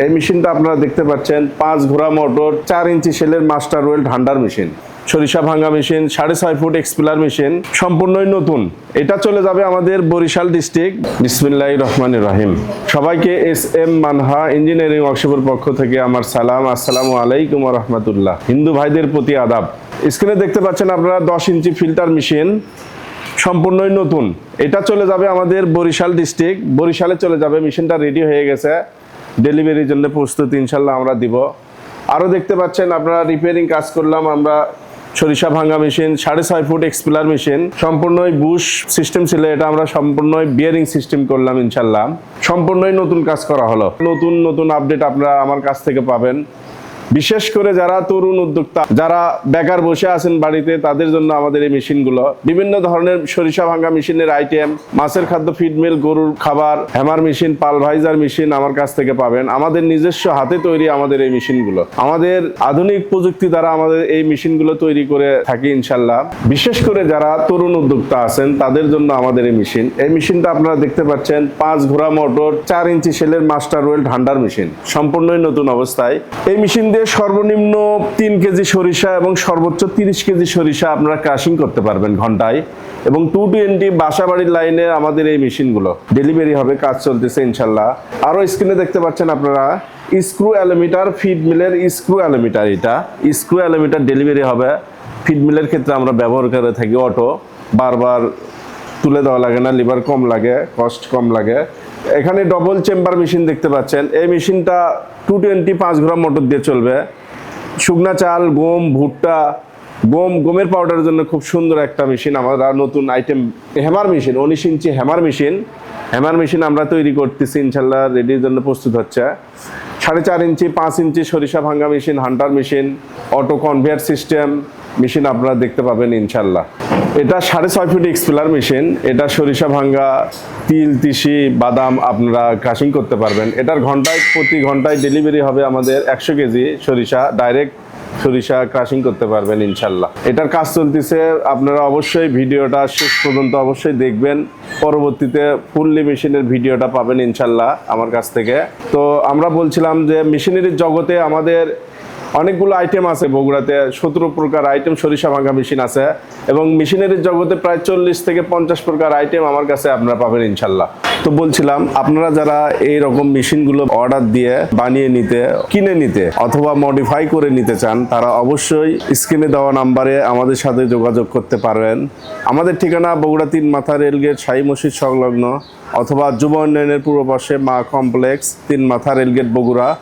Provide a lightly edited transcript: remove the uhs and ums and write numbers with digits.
এই মেশিনটা আপনারা দেখতে পাচ্ছেন 5 ঘোড়া মোটর 4 ইঞ্চি সেলের মাস্টার ওয়েল ঢান্ডার মেশিন, সরিষা ভাঙা মেশিন, 6.5 ফুট এক্সপিলার মেশিন, সম্পূর্ণই নতুন। এটা চলে যাবে আমাদের বরিশাল ডিস্ট্রিক্ট। বিসমিল্লাহির রহমানির রহিম। সবাইকে এস.এম. মানহা ইঞ্জিনিয়ারিং ওয়ার্কশপের পক্ষ থেকে আমার সালাম। আসসালামু আলাইকুম ওয়া রাহমাতুল্লাহ। হিন্দু ভাইদের প্রতি আদাব। স্ক্রিনে দেখতে পাচ্ছেন আপনারা 10 ইঞ্চি ফিল্টার মেশিন, সম্পূর্ণই নতুন। এটা চলে যাবে আমাদের বরিশাল ডিস্ট্রিক্ট। বরিশালে চলে যাবে। মেশিনটা রেডি হয়ে গেছে, ডেলিভারির জন্য প্রস্তুত ইনশাল্লাহ আমরা দিব। আরও দেখতে পাচ্ছেন আপনারা রিপেয়ারিং কাজ করলাম আমরা। সরিষা ভাঙা মেশিন, 6.5 ফুট এক্সপিলার মেশিন, সম্পূর্ণই বুশ সিস্টেম ছিল, এটা আমরা সম্পূর্ণই বিয়ারিং সিস্টেম করলাম ইনশাল্লাহ। সম্পূর্ণই নতুন কাজ করা হলো। নতুন নতুন আপডেট আপনারা আমার কাছ থেকে পাবেন। বিশেষ করে যারা তরুণ উদ্যোক্তা, যারা বেকার বসে আছেন বাড়িতে, তাদের জন্য আমাদের এই মেশিনগুলো। বিভিন্ন ধরনের সরিষা ভাঙা মেশিনের আইটেম, মাছের খাদ্য ফিড মিল, গরুর খাবার, হ্যামার মেশিন, পালভাইজার মেশিন আমার কাছ থেকে পাবেন। আমাদের নিজস্ব হাতে তৈরি আমাদের এই মেশিনগুলো। আমাদের আধুনিক প্রযুক্তি দ্বারা আমাদের এই মেশিনগুলো তৈরি করে থাকি ইনশাল্লাহ। বিশেষ করে যারা তরুণ উদ্যোক্তা আছেন তাদের জন্য আমাদের এই মেশিন। এই মেশিনটা আপনারা দেখতে পাচ্ছেন 5 ঘোড়া মোটর 4 ইঞ্চি সেলের মাস্টার ওয়েল ঢান্ডার মেশিন, সম্পূর্ণই নতুন অবস্থায়। এই মেশিন সর্বনিম্ন 3 কেজি সরিষা এবং সর্বোচ্চ 30 কেজি সরিষা আপনারা ক্রাশিং করতে পারবেন ঘন্টায়। এবং 220 বাসা বাড়ির লাইনে আমাদের এই মেশিনগুলো ডেলিভারি হবে, কাজ চলতেছে ইনশাল্লাহ। আরও স্ক্রিনে দেখতে পাচ্ছেন আপনারা স্ক্রু অ্যালোমিটার, ফিড মিলের স্ক্রু অ্যালোমিটার। এটা স্ক্রু অ্যালোমিটার ডেলিভারি হবে। ফিড মিলের ক্ষেত্রে আমরা ব্যবহার করে থাকি অটো, বারবার তুলে দেওয়া লাগে না, লিভার কম লাগে, কস্ট কম লাগে। এখানে ডবল চেম্বার মেশিন দেখতে পাচ্ছেন। এই মেশিনটা 220 5 ঘোড়া মোটর দিয়ে চলবে। শুকনা চাল, গম, ভুট্টা, গমের পাউডারের জন্য খুব সুন্দর একটা মেশিন। আমরা নতুন আইটেম হ্যামার মেশিন, 19 ইঞ্চি হ্যামার মেশিন আমরা তৈরি করতেছি ইনশাল্লাহ, রেডির জন্য প্রস্তুত হচ্ছে। 4.5 ইঞ্চি 5 ইঞ্চি সরিষা ভাঙা machine, Hunter machine, auto conveyor system machine আপনারা দেখতে পাবেন ইনশাল্লাহ। এটা 6.5 ফুট এক্সপিলার মেশিন। এটা সরিষা ভাঙ্গা, তিল, তিসি, বাদাম আপনারা ক্রাশিং করতে পারবেন। এটার প্রতি ঘন্টায় ডেলিভারি হবে আমাদের 100 কেজি সরিষা, ডাইরেক্ট সরিষা ক্রাশিং করতে পারবেন ইনশাল্লাহ। এটার কাজ চলতেছে, আপনারা অবশ্যই ভিডিওটা শেষ পর্যন্ত অবশ্যই দেখবেন। পরবর্তীতে ফুললি মেশিনের ভিডিওটা পাবেন ইনশাল্লাহ আমার কাছ থেকে। তো আমরা বলছিলাম যে মেশিনারির জগতে আমাদের অনেকগুলো আইটেম আছে। বগুড়াতে 17 প্রকার আইটেম সরিষা ভাঙা মেশিন আছে, এবং মেশিনারির জগতে প্রায় 40 থেকে 50 প্রকার আইটেম আমার কাছে আপনারা পাবেন ইনশাল্লাহ। তো বলছিলাম আপনারা যারা এই রকম মেশিনগুলো অর্ডার দিয়ে বানিয়ে নিতে, কিনে নিতে অথবা মডিফাই করে নিতে চান, তারা অবশ্যই স্ক্রিনে দেওয়া নাম্বারে আমাদের সাথে যোগাযোগ করতে পারবেন। আমাদের ঠিকানা বগুড়া 3 মাথা রেলগেট, শাহী মসজিদ সংলগ্ন, অথবা যুব উন্নয়নের পূর্ব পাশে মা কমপ্লেক্স, 3 মাথা রেলগেট বগুড়া।